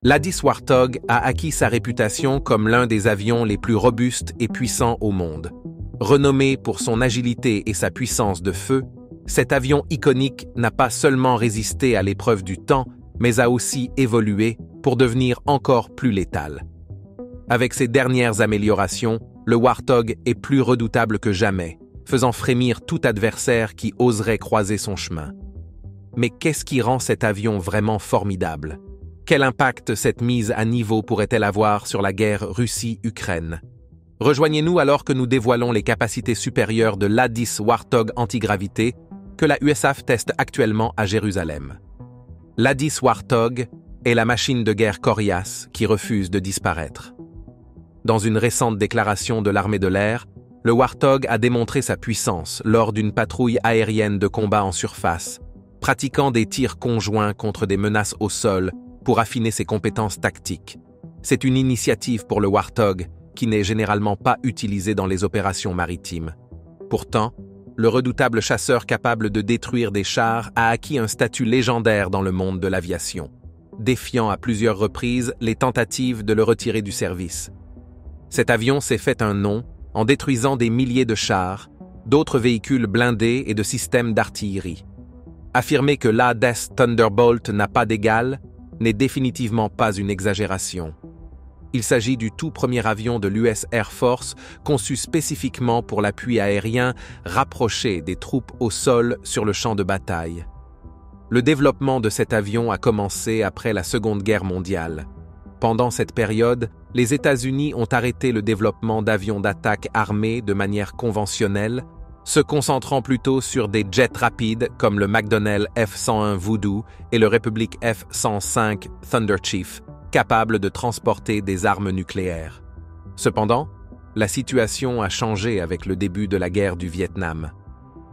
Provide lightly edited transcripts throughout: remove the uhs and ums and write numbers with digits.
L'A-10 Warthog a acquis sa réputation comme l'un des avions les plus robustes et puissants au monde. Renommé pour son agilité et sa puissance de feu, cet avion iconique n'a pas seulement résisté à l'épreuve du temps, mais a aussi évolué pour devenir encore plus létal. Avec ses dernières améliorations, le Warthog est plus redoutable que jamais, faisant frémir tout adversaire qui oserait croiser son chemin. Mais qu'est-ce qui rend cet avion vraiment formidable? Quel impact cette mise à niveau pourrait-elle avoir sur la guerre Russie-Ukraine? Rejoignez-nous alors que nous dévoilons les capacités supérieures de l'A-10 Warthog antigravité que la USAF teste actuellement à Jérusalem. L'A-10 Warthog est la machine de guerre coriace qui refuse de disparaître. Dans une récente déclaration de l'armée de l'air, le Warthog a démontré sa puissance lors d'une patrouille aérienne de combat en surface, pratiquant des tirs conjoints contre des menaces au sol pour affiner ses compétences tactiques. C'est une initiative pour le Warthog qui n'est généralement pas utilisée dans les opérations maritimes. Pourtant, le redoutable chasseur capable de détruire des chars a acquis un statut légendaire dans le monde de l'aviation, défiant à plusieurs reprises les tentatives de le retirer du service. Cet avion s'est fait un nom en détruisant des milliers de chars, d'autres véhicules blindés et de systèmes d'artillerie. Affirmer que l'A-10 Thunderbolt n'a pas d'égal n'est définitivement pas une exagération. Il s'agit du tout premier avion de l'US Air Force conçu spécifiquement pour l'appui aérien rapproché des troupes au sol sur le champ de bataille. Le développement de cet avion a commencé après la Seconde Guerre mondiale. Pendant cette période, les États-Unis ont arrêté le développement d'avions d'attaque armés de manière conventionnelle, se concentrant plutôt sur des jets rapides comme le McDonnell F-101 Voodoo et le Republic F-105 Thunder Chief, capables de transporter des armes nucléaires. Cependant, la situation a changé avec le début de la guerre du Vietnam.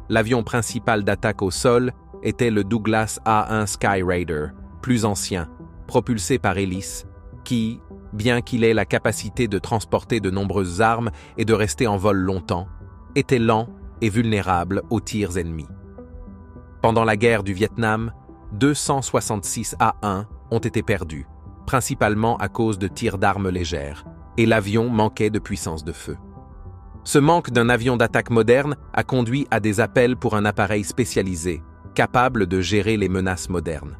L'avion principal d'attaque au sol était le Douglas A-1 Skyraider, plus ancien, propulsé par hélice, qui, bien qu'il ait la capacité de transporter de nombreuses armes et de rester en vol longtemps, était lent et vulnérable aux tirs ennemis. Pendant la guerre du Vietnam, 266 A-1 ont été perdus, principalement à cause de tirs d'armes légères, et l'avion manquait de puissance de feu. Ce manque d'un avion d'attaque moderne a conduit à des appels pour un appareil spécialisé, capable de gérer les menaces modernes.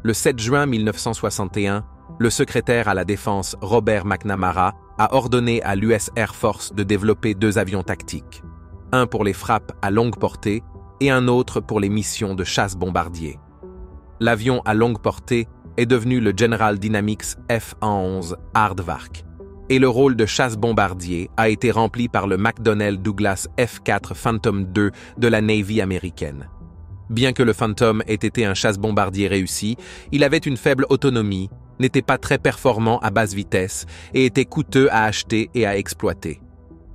Le 7 juin 1961, le secrétaire à la Défense Robert McNamara a ordonné à l'US Air Force de développer 2 avions tactiques, un pour les frappes à longue portée et un autre pour les missions de chasse-bombardier. L'avion à longue portée est devenu le General Dynamics F-111 Aardvark, et le rôle de chasse-bombardier a été rempli par le McDonnell Douglas F-4 Phantom II de la Navy américaine. Bien que le Phantom ait été un chasse-bombardier réussi, il avait une faible autonomie, n'était pas très performant à basse vitesse et était coûteux à acheter et à exploiter.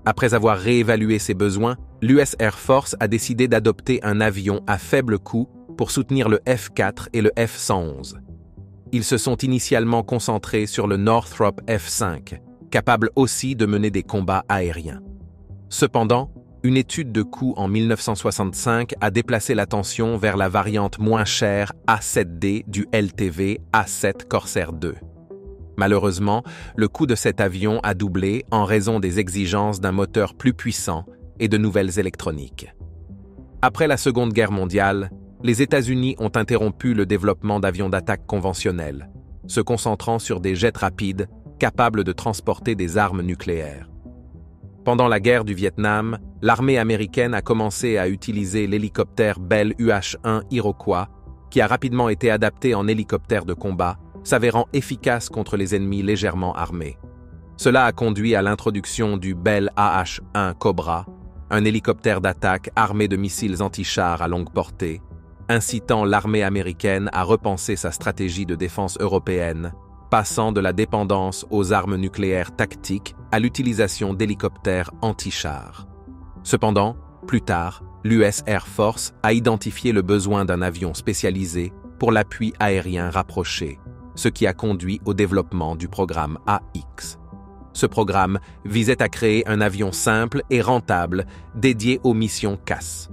Après avoir réévalué ses besoins, l'US Air Force a décidé d'adopter un avion à faible coût pour soutenir le F-4 et le F-111. Ils se sont initialement concentrés sur le Northrop F-5, capable aussi de mener des combats aériens. Cependant, une étude de coût en 1965 a déplacé l'attention vers la variante moins chère A-7D du LTV A-7 Corsair II. Malheureusement, le coût de cet avion a doublé en raison des exigences d'un moteur plus puissant et de nouvelles électroniques. Après la Seconde Guerre mondiale, les États-Unis ont interrompu le développement d'avions d'attaque conventionnels, se concentrant sur des jets rapides capables de transporter des armes nucléaires. Pendant la guerre du Vietnam, l'armée américaine a commencé à utiliser l'hélicoptère Bell UH-1 Iroquois, qui a rapidement été adapté en hélicoptère de combat, s'avérant efficace contre les ennemis légèrement armés. Cela a conduit à l'introduction du Bell AH-1 Cobra, un hélicoptère d'attaque armé de missiles anti-chars à longue portée, incitant l'armée américaine à repenser sa stratégie de défense européenne, passant de la dépendance aux armes nucléaires tactiques à l'utilisation d'hélicoptères anti-chars. Cependant, plus tard, l'US Air Force a identifié le besoin d'un avion spécialisé pour l'appui aérien rapproché, ce qui a conduit au développement du programme AX. Ce programme visait à créer un avion simple et rentable dédié aux missions CAS.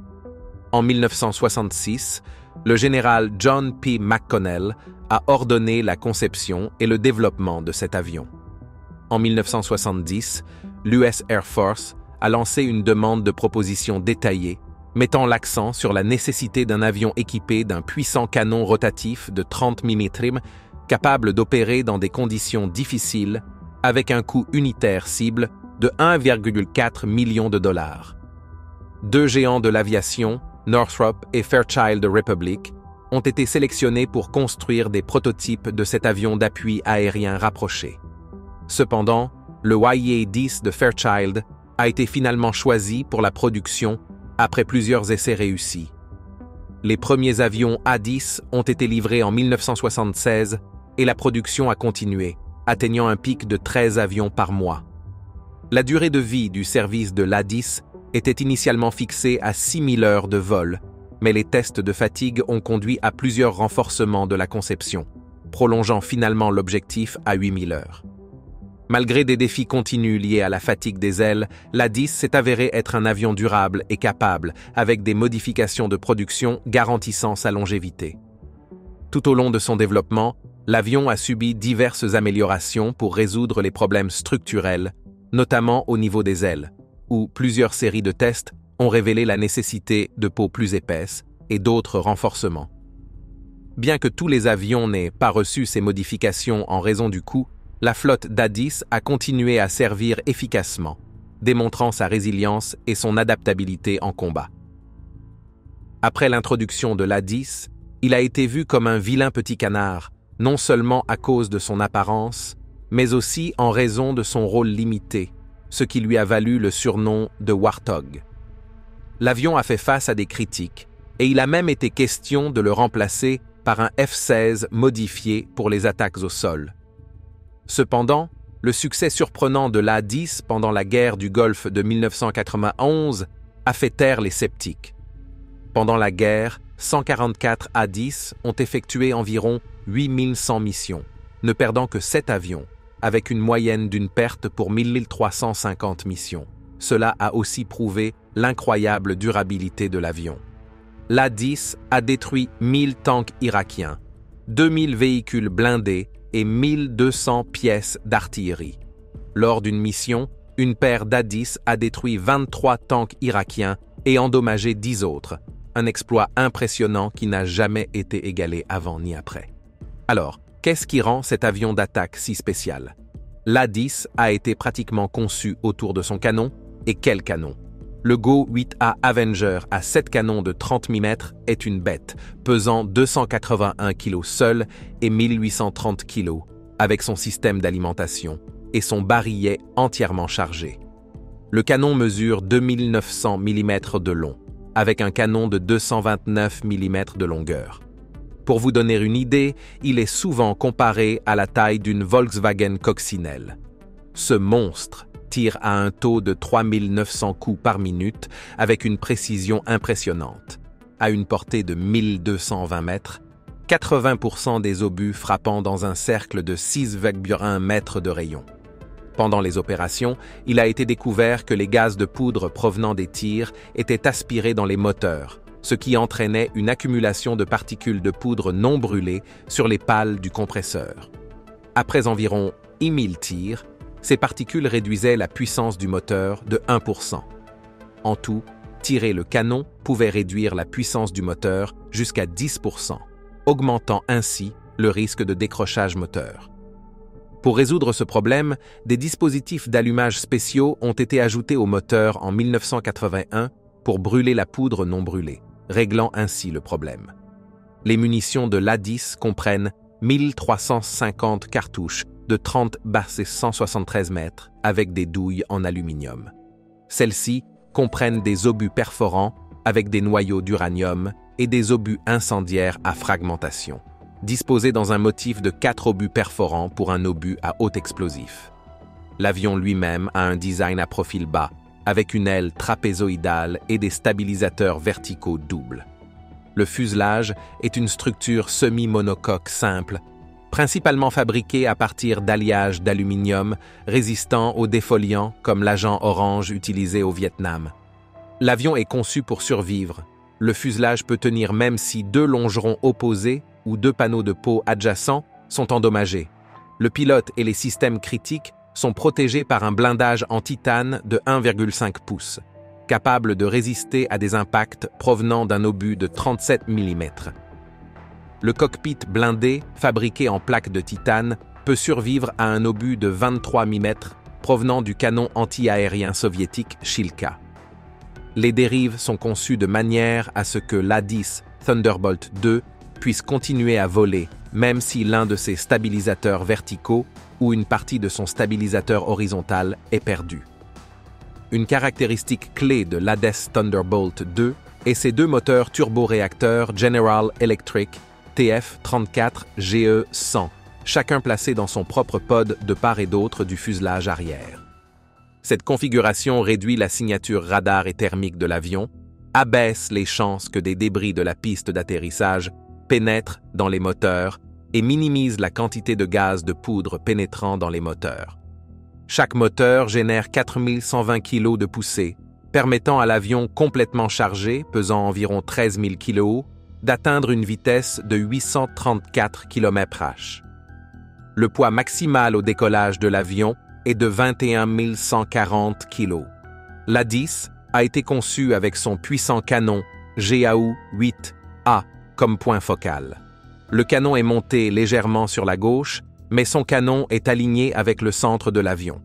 En 1966, le général John P. McConnell a ordonné la conception et le développement de cet avion. En 1970, l'US Air Force a lancé une demande de proposition détaillée, mettant l'accent sur la nécessité d'un avion équipé d'un puissant canon rotatif de 30 mm capable d'opérer dans des conditions difficiles avec un coût unitaire cible de 1,4 million de dollars. Deux géants de l'aviation, Northrop et Fairchild Republic, ont été sélectionnés pour construire des prototypes de cet avion d'appui aérien rapproché. Cependant, le YA-10 de Fairchild a été finalement choisi pour la production après plusieurs essais réussis. Les premiers avions A-10 ont été livrés en 1976 et la production a continué, atteignant un pic de 13 avions par mois. La durée de vie du service de l'A-10 était initialement fixée à 6000 heures de vol, mais les tests de fatigue ont conduit à plusieurs renforcements de la conception, prolongeant finalement l'objectif à 8000 heures. Malgré des défis continus liés à la fatigue des ailes, l'A-10 s'est avéré être un avion durable et capable, avec des modifications de production garantissant sa longévité. Tout au long de son développement, l'avion a subi diverses améliorations pour résoudre les problèmes structurels, notamment au niveau des ailes, où plusieurs séries de tests ont révélé la nécessité de peaux plus épaisses et d'autres renforcements. Bien que tous les avions n'aient pas reçu ces modifications en raison du coût, la flotte d'A-10 a continué à servir efficacement, démontrant sa résilience et son adaptabilité en combat. Après l'introduction de l'A-10, il a été vu comme un vilain petit canard, non seulement à cause de son apparence, mais aussi en raison de son rôle limité, ce qui lui a valu le surnom de Warthog. L'avion a fait face à des critiques, et il a même été question de le remplacer par un F-16 modifié pour les attaques au sol. Cependant, le succès surprenant de l'A-10 pendant la guerre du Golfe de 1991 a fait taire les sceptiques. Pendant la guerre, 144 A-10 ont effectué environ 8100 missions, ne perdant que 7 avions, avec une moyenne d'une perte pour 1350 missions. Cela a aussi prouvé l'incroyable durabilité de l'avion. L'A-10 a détruit 1000 tanks irakiens, 2000 véhicules blindés et 1200 pièces d'artillerie. Lors d'une mission, une paire d'A-10 a détruit 23 tanks irakiens et endommagé 10 autres, un exploit impressionnant qui n'a jamais été égalé avant ni après. Alors, qu'est-ce qui rend cet avion d'attaque si spécial? L'A-10 a été pratiquement conçu autour de son canon, et quel canon! Le GO-8A Avenger à 7 canons de 30 mm est une bête, pesant 281 kg seul et 1830 kg, avec son système d'alimentation et son barillet entièrement chargé. Le canon mesure 2900 mm de long, avec un canon de 229 mm de longueur. Pour vous donner une idée, il est souvent comparé à la taille d'une Volkswagen coccinelle. Ce monstre tire à un taux de 3900 coups par minute avec une précision impressionnante. À une portée de 1220 mètres, 80% des obus frappant dans un cercle de 6,1 mètres de rayon. Pendant les opérations, il a été découvert que les gaz de poudre provenant des tirs étaient aspirés dans les moteurs, ce qui entraînait une accumulation de particules de poudre non brûlées sur les pales du compresseur. Après environ 1000 tirs, ces particules réduisaient la puissance du moteur de 1%. En tout, tirer le canon pouvait réduire la puissance du moteur jusqu'à 10%, augmentant ainsi le risque de décrochage moteur. Pour résoudre ce problème, des dispositifs d'allumage spéciaux ont été ajoutés au moteur en 1981 pour brûler la poudre non brûlée, réglant ainsi le problème. Les munitions de l'A-10 comprennent 1350 cartouches de 30 et 173 mètres avec des douilles en aluminium. Celles-ci comprennent des obus perforants avec des noyaux d'uranium et des obus incendiaires à fragmentation, disposés dans un motif de 4 obus perforants pour un obus à haut explosif. L'avion lui-même a un design à profil bas, avec une aile trapézoïdale et des stabilisateurs verticaux doubles. Le fuselage est une structure semi-monocoque simple, principalement fabriquée à partir d'alliages d'aluminium résistant aux défoliants comme l'agent orange utilisé au Vietnam. L'avion est conçu pour survivre. Le fuselage peut tenir même si 2 longerons opposés où 2 panneaux de peau adjacents sont endommagés. Le pilote et les systèmes critiques sont protégés par un blindage en titane de 1,5 pouces, capable de résister à des impacts provenant d'un obus de 37 mm. Le cockpit blindé, fabriqué en plaques de titane, peut survivre à un obus de 23 mm provenant du canon anti-aérien soviétique Shilka. Les dérives sont conçues de manière à ce que l'A-10 Thunderbolt II puisse continuer à voler, même si l'un de ses stabilisateurs verticaux ou une partie de son stabilisateur horizontal est perdu. Une caractéristique clé de l'A-10 Thunderbolt II est ses 2 moteurs turboréacteurs General Electric TF34GE100, chacun placé dans son propre pod de part et d'autre du fuselage arrière. Cette configuration réduit la signature radar et thermique de l'avion, abaisse les chances que des débris de la piste d'atterrissage pénètrent dans les moteurs et minimise la quantité de gaz de poudre pénétrant dans les moteurs. Chaque moteur génère 4120 kg de poussée, permettant à l'avion complètement chargé, pesant environ 13 000 kg, d'atteindre une vitesse de 834 km/h. Le poids maximal au décollage de l'avion est de 21 140 kg. L'A-10 a été conçu avec son puissant canon GAU-8A comme point focal. Le canon est monté légèrement sur la gauche, mais son canon est aligné avec le centre de l'avion.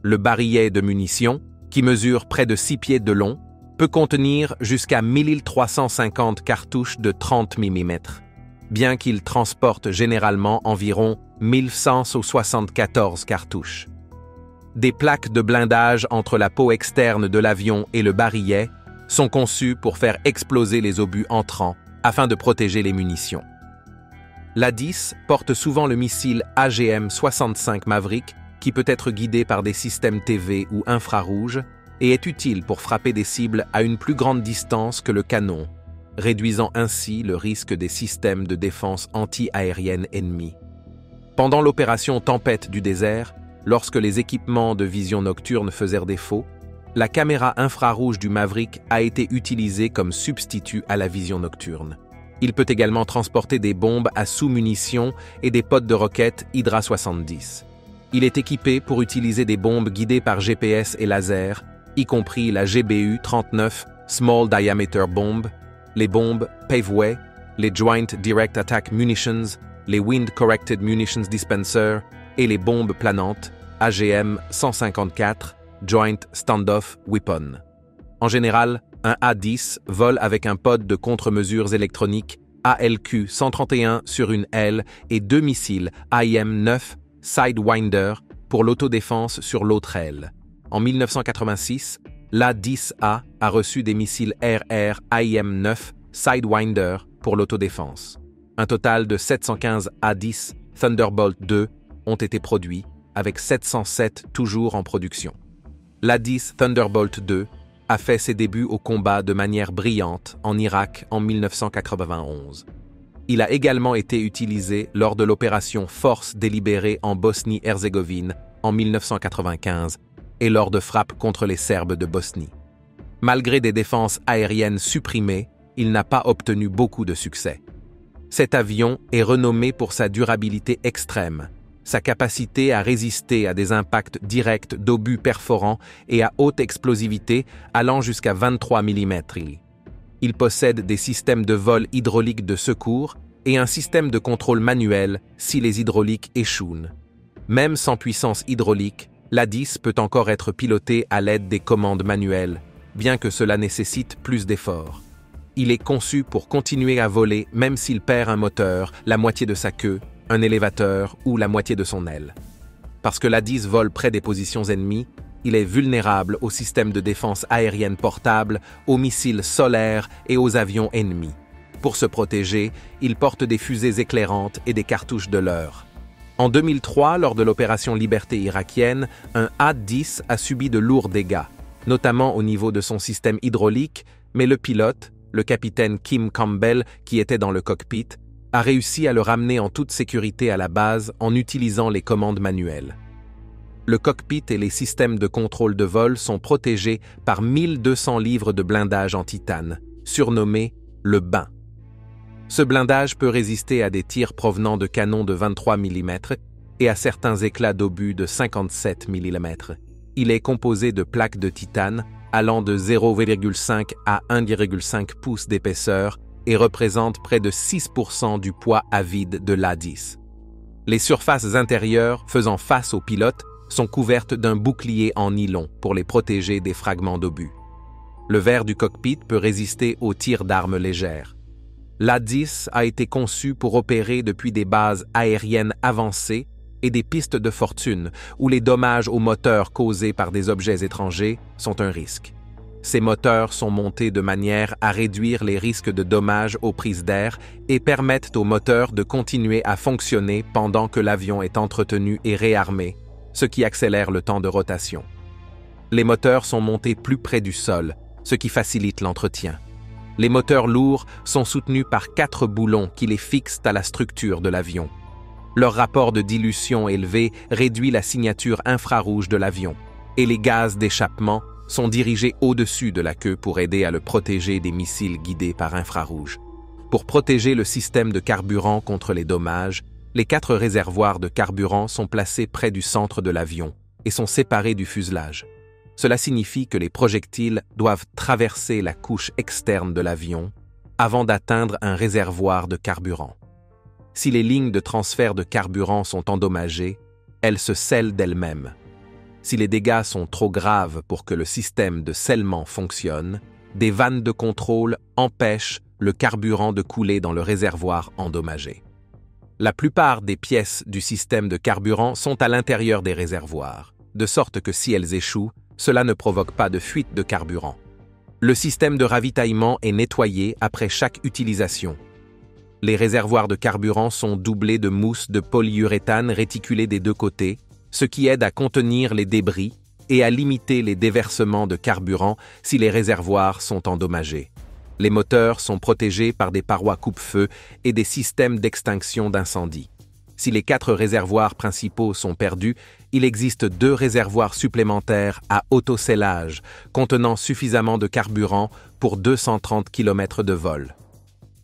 Le barillet de munitions, qui mesure près de 6 pieds de long, peut contenir jusqu'à 1350 cartouches de 30 mm, bien qu'il transporte généralement environ 1174 cartouches. Des plaques de blindage entre la peau externe de l'avion et le barillet sont conçues pour faire exploser les obus entrants afin de protéger les munitions. L'A-10 porte souvent le missile AGM-65 Maverick qui peut être guidé par des systèmes TV ou infrarouges et est utile pour frapper des cibles à une plus grande distance que le canon, réduisant ainsi le risque des systèmes de défense anti-aérienne ennemis. Pendant l'opération Tempête du désert, lorsque les équipements de vision nocturne faisaient défaut, la caméra infrarouge du Maverick a été utilisée comme substitut à la vision nocturne. Il peut également transporter des bombes à sous-munitions et des pods de roquettes Hydra 70. Il est équipé pour utiliser des bombes guidées par GPS et laser, y compris la GBU-39 Small Diameter Bomb, les bombes Paveway, les Joint Direct Attack Munitions, les Wind Corrected Munitions Dispenser et les bombes planantes AGM-154 Joint Standoff Weapon. En général, un A-10 vole avec un pod de contre-mesures électroniques ALQ-131 sur une aile et 2 missiles AIM-9 Sidewinder pour l'autodéfense sur l'autre aile. En 1986, l'A-10A a reçu des missiles RR AIM-9 Sidewinder pour l'autodéfense. Un total de 715 A-10 Thunderbolt II ont été produits, avec 707 toujours en production. L'A-10 Thunderbolt II a fait ses débuts au combat de manière brillante en Irak en 1991. Il a également été utilisé lors de l'opération Force délibérée en Bosnie-Herzégovine en 1995 et lors de frappes contre les Serbes de Bosnie. Malgré des défenses aériennes supprimées, il n'a pas obtenu beaucoup de succès. Cet avion est renommé pour sa durabilité extrême, sa capacité à résister à des impacts directs d'obus perforants et à haute explosivité allant jusqu'à 23 mm. Il possède des systèmes de vol hydraulique de secours et un système de contrôle manuel si les hydrauliques échouent. Même sans puissance hydraulique, l'A-10 peut encore être piloté à l'aide des commandes manuelles, bien que cela nécessite plus d'efforts. Il est conçu pour continuer à voler même s'il perd un moteur, la moitié de sa queue, un élévateur ou la moitié de son aile. Parce que l'A-10 vole près des positions ennemies, il est vulnérable aux systèmes de défense aérienne portables, aux missiles solaires et aux avions ennemis. Pour se protéger, il porte des fusées éclairantes et des cartouches de leurre. En 2003, lors de l'opération Liberté irakienne, un A-10 a subi de lourds dégâts, notamment au niveau de son système hydraulique, mais le pilote, le capitaine Kim Campbell, qui était dans le cockpit, a réussi à le ramener en toute sécurité à la base en utilisant les commandes manuelles. Le cockpit et les systèmes de contrôle de vol sont protégés par 1200 livres de blindage en titane, surnommé le bain. Ce blindage peut résister à des tirs provenant de canons de 23 mm et à certains éclats d'obus de 57 mm. Il est composé de plaques de titane allant de 0,5 à 1,5 pouces d'épaisseur et représente près de 6% du poids à vide de l'A-10. Les surfaces intérieures faisant face aux pilotes sont couvertes d'un bouclier en nylon pour les protéger des fragments d'obus. Le verre du cockpit peut résister aux tirs d'armes légères. L'A-10 a été conçu pour opérer depuis des bases aériennes avancées et des pistes de fortune où les dommages aux moteurs causés par des objets étrangers sont un risque. Ces moteurs sont montés de manière à réduire les risques de dommages aux prises d'air et permettent aux moteurs de continuer à fonctionner pendant que l'avion est entretenu et réarmé, ce qui accélère le temps de rotation. Les moteurs sont montés plus près du sol, ce qui facilite l'entretien. Les moteurs lourds sont soutenus par 4 boulons qui les fixent à la structure de l'avion. Leur rapport de dilution élevé réduit la signature infrarouge de l'avion, et les gaz d'échappement sont dirigés au-dessus de la queue pour aider à le protéger des missiles guidés par infrarouge. Pour protéger le système de carburant contre les dommages, les 4 réservoirs de carburant sont placés près du centre de l'avion et sont séparés du fuselage. Cela signifie que les projectiles doivent traverser la couche externe de l'avion avant d'atteindre un réservoir de carburant. Si les lignes de transfert de carburant sont endommagées, elles se scellent d'elles-mêmes. Si les dégâts sont trop graves pour que le système de scellement fonctionne, des vannes de contrôle empêchent le carburant de couler dans le réservoir endommagé. La plupart des pièces du système de carburant sont à l'intérieur des réservoirs, de sorte que si elles échouent, cela ne provoque pas de fuite de carburant. Le système de ravitaillement est nettoyé après chaque utilisation. Les réservoirs de carburant sont doublés de mousse de polyuréthane réticulée des 2 côtés, ce qui aide à contenir les débris et à limiter les déversements de carburant si les réservoirs sont endommagés. Les moteurs sont protégés par des parois coupe-feu et des systèmes d'extinction d'incendie. Si les 4 réservoirs principaux sont perdus, il existe 2 réservoirs supplémentaires à autoscellage contenant suffisamment de carburant pour 230 km de vol.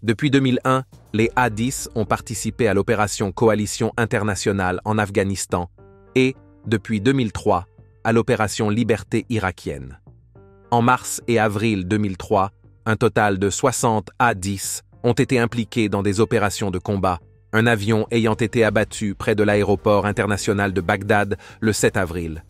Depuis 2001, les A-10 ont participé à l'opération Coalition internationale en Afghanistan et, depuis 2003, à l'opération Liberté irakienne. En mars et avril 2003, un total de 60 A-10 ont été impliqués dans des opérations de combat, un avion ayant été abattu près de l'aéroport international de Bagdad le 7 avril.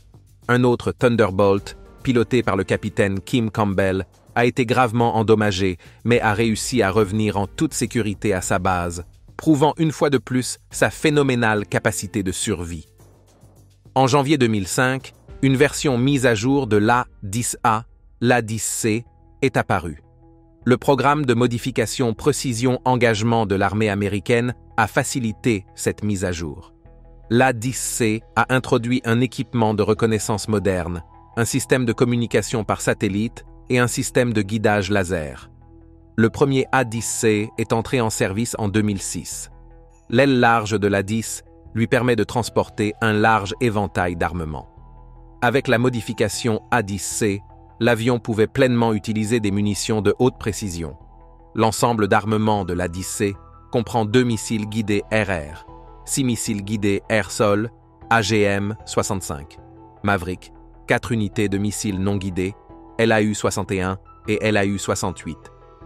Un autre Thunderbolt, piloté par le capitaine Kim Campbell, a été gravement endommagé, mais a réussi à revenir en toute sécurité à sa base, prouvant une fois de plus sa phénoménale capacité de survie. En janvier 2005, une version mise à jour de l'A-10A, l'A-10C, est apparue. Le programme de modification Précision Engagement de l'armée américaine a facilité cette mise à jour. L'A-10C a introduit un équipement de reconnaissance moderne, un système de communication par satellite et un système de guidage laser. Le premier A-10C est entré en service en 2006. L'aile large de l'A-10 lui permet de transporter un large éventail d'armements. Avec la modification A-10C, l'avion pouvait pleinement utiliser des munitions de haute précision. L'ensemble d'armement de l'A-10C comprend 2 missiles guidés RR, 6 missiles guidés air-sol, AGM-65, Maverick, 4 unités de missiles non guidés, LAU-61 et LAU-68,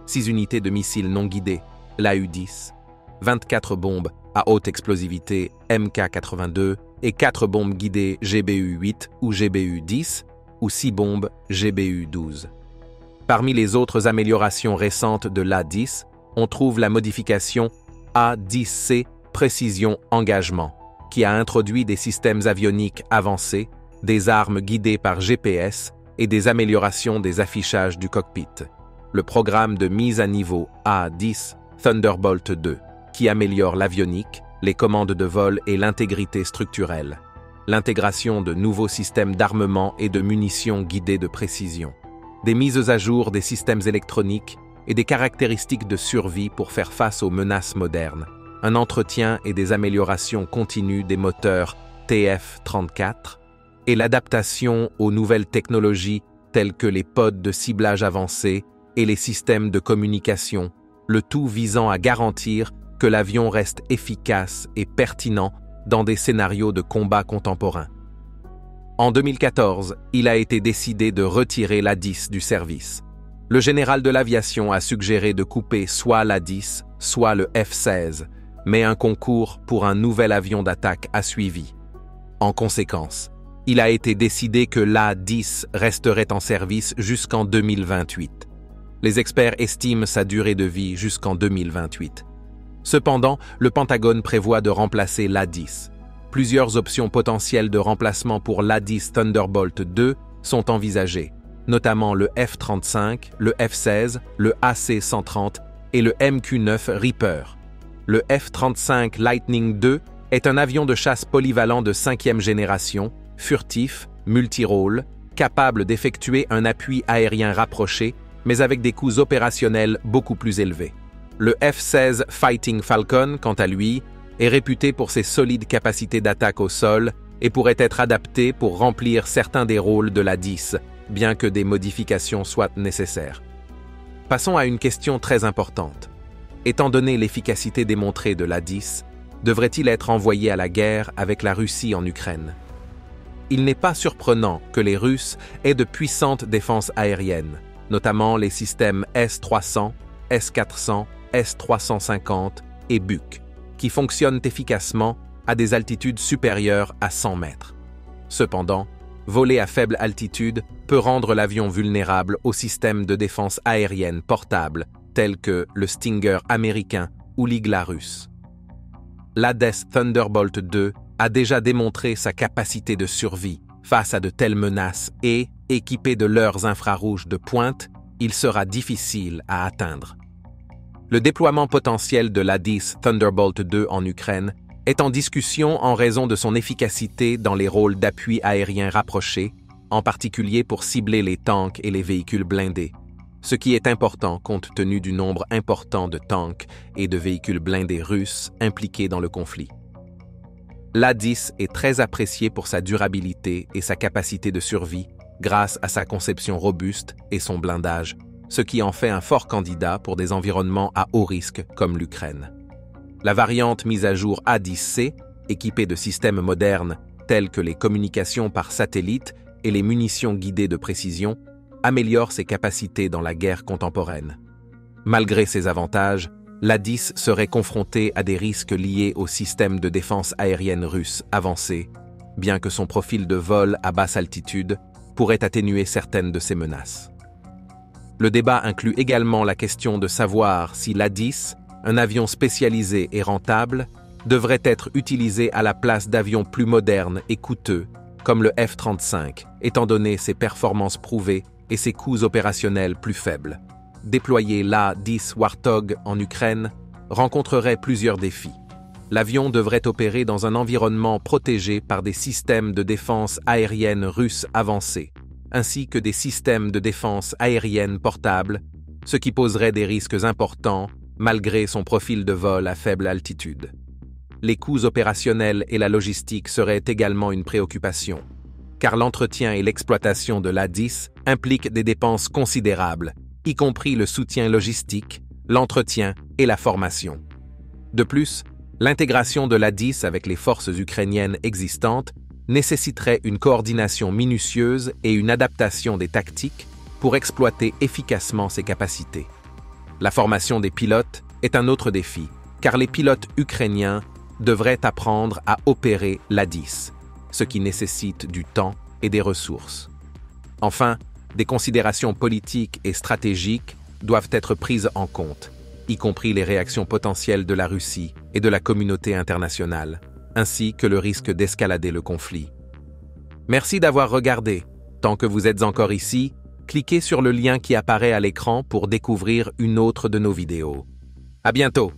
6 unités de missiles non guidés, l'AU-10, 24 bombes à haute explosivité MK-82 et 4 bombes guidées GBU-8 ou GBU-10 ou 6 bombes GBU-12. Parmi les autres améliorations récentes de l'A-10, on trouve la modification A-10C Précision Engagement, qui a introduit des systèmes avioniques avancés, des armes guidées par GPS et des améliorations des affichages du cockpit. Le programme de mise à niveau A-10 Thunderbolt 2, qui améliore l'avionique, les commandes de vol et l'intégrité structurelle. L'intégration de nouveaux systèmes d'armement et de munitions guidées de précision. Des mises à jour des systèmes électroniques et des caractéristiques de survie pour faire face aux menaces modernes. Un entretien et des améliorations continues des moteurs TF-34 et l'adaptation aux nouvelles technologies telles que les pods de ciblage avancés et les systèmes de communication le tout visant à garantir que l'avion reste efficace et pertinent dans des scénarios de combat contemporains. En 2014, il a été décidé de retirer l'A-10 du service. Le général de l'aviation a suggéré de couper soit l'A-10, soit le F-16, mais un concours pour un nouvel avion d'attaque a suivi. En conséquence, il a été décidé que l'A-10 resterait en service jusqu'en 2028. Les experts estiment sa durée de vie jusqu'en 2028. Cependant, le Pentagone prévoit de remplacer l'A-10. Plusieurs options potentielles de remplacement pour l'A-10 Thunderbolt II sont envisagées, notamment le F-35, le F-16, le AC-130 et le MQ-9 Reaper. Le F-35 Lightning II est un avion de chasse polyvalent de 5e génération, furtif, multirôle, capable d'effectuer un appui aérien rapproché, mais avec des coûts opérationnels beaucoup plus élevés. Le F-16 Fighting Falcon, quant à lui, est réputé pour ses solides capacités d'attaque au sol et pourrait être adapté pour remplir certains des rôles de l'A-10, bien que des modifications soient nécessaires. Passons à une question très importante. Étant donné l'efficacité démontrée de l'A-10, devrait-il être envoyé à la guerre avec la Russie en Ukraine? Il n'est pas surprenant que les Russes aient de puissantes défenses aériennes, notamment les systèmes S-300, S-400, S-350 et Buk, qui fonctionnent efficacement à des altitudes supérieures à 100 mètres. Cependant, voler à faible altitude peut rendre l'avion vulnérable aux systèmes de défense aérienne portables tels que le Stinger américain ou l'Igla russe. L'A-10 Thunderbolt II a déjà démontré sa capacité de survie face à de telles menaces et, équipé de leurres infrarouges de pointe, il sera difficile à atteindre. Le déploiement potentiel de l'A-10 Thunderbolt II en Ukraine est en discussion en raison de son efficacité dans les rôles d'appui aérien rapprochés, en particulier pour cibler les tanks et les véhicules blindés, ce qui est important compte tenu du nombre important de tanks et de véhicules blindés russes impliqués dans le conflit. L'A-10 est très apprécié pour sa durabilité et sa capacité de survie grâce à sa conception robuste et son blindage, ce qui en fait un fort candidat pour des environnements à haut risque comme l'Ukraine. La variante mise à jour A-10C, équipée de systèmes modernes tels que les communications par satellite et les munitions guidées de précision, améliore ses capacités dans la guerre contemporaine. Malgré ces avantages, l'A-10 serait confronté à des risques liés au système de défense aérienne russe avancé, bien que son profil de vol à basse altitude pourrait atténuer certaines de ces menaces. Le débat inclut également la question de savoir si l'A-10, un avion spécialisé et rentable, devrait être utilisé à la place d'avions plus modernes et coûteux, comme le F-35, étant donné ses performances prouvées et ses coûts opérationnels plus faibles. Déployer l'A-10 Warthog en Ukraine rencontrerait plusieurs défis. L'avion devrait opérer dans un environnement protégé par des systèmes de défense aérienne russes avancés, ainsi que des systèmes de défense aérienne portables, ce qui poserait des risques importants malgré son profil de vol à faible altitude. Les coûts opérationnels et la logistique seraient également une préoccupation, car l'entretien et l'exploitation de l'A-10 impliquent des dépenses considérables, y compris le soutien logistique, l'entretien et la formation. De plus, l'intégration de l'A-10 avec les forces ukrainiennes existantes nécessiterait une coordination minutieuse et une adaptation des tactiques pour exploiter efficacement ses capacités. La formation des pilotes est un autre défi, car les pilotes ukrainiens devraient apprendre à opérer l'A-10, ce qui nécessite du temps et des ressources. Enfin, des considérations politiques et stratégiques doivent être prises en compte, y compris les réactions potentielles de la Russie et de la communauté internationale, ainsi que le risque d'escalader le conflit. Merci d'avoir regardé. Tant que vous êtes encore ici, cliquez sur le lien qui apparaît à l'écran pour découvrir une autre de nos vidéos. À bientôt!